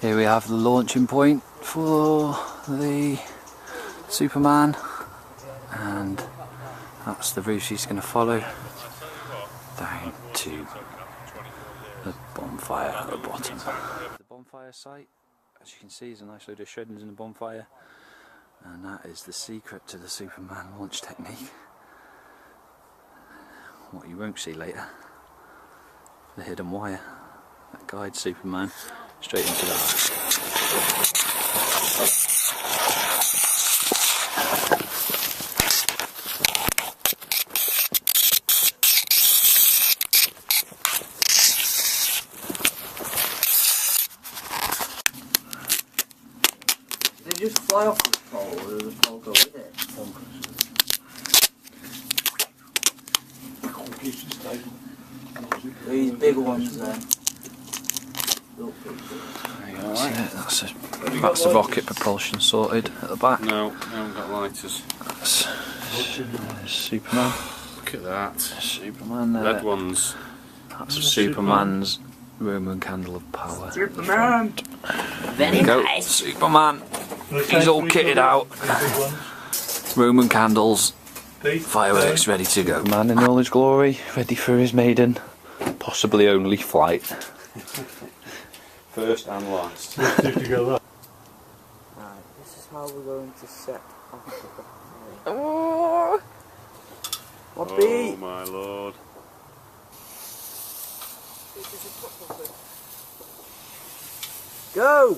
Here we have the launching point for the Superman, and that's the route she's going to follow down to the bonfire at the bottom. The bonfire site, as you can see, is a nice load of shreddings in the bonfire, and that is the secret to the Superman launch technique. What you won't see later, the hidden wire that guides Superman straight into the house. They just fly off the pole, or does the pole go with it? These bigger ones then. That's the rocket propulsion sorted at the back. No, I haven't got lighters. That's Superman. Look at that. Superman there. Red ones. That's Superman's Roman candle of power. Superman! There you go, Superman. He's all kitted out. Roman candles, fireworks ready to go. Man in all his glory, ready for his maiden, possibly only flight. First and last. Right, this is how we're going to set off the fire. Oh, What Oh beat? my lord. Go!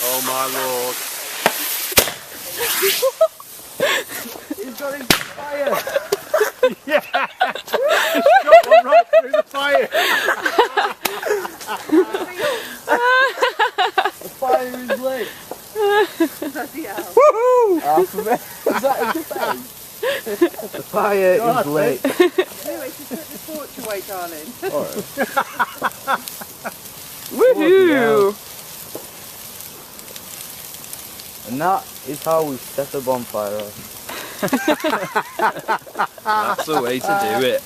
Oh my lord. He's got his fire! Yeah! He's got one right through the fire. The fire is lit! bloody hell. Woohoo! Is that his face? The fire is lit. Anyway, just put the torch away, darling. Woohoo! And that is how we set a bonfire off. That's the way to do it.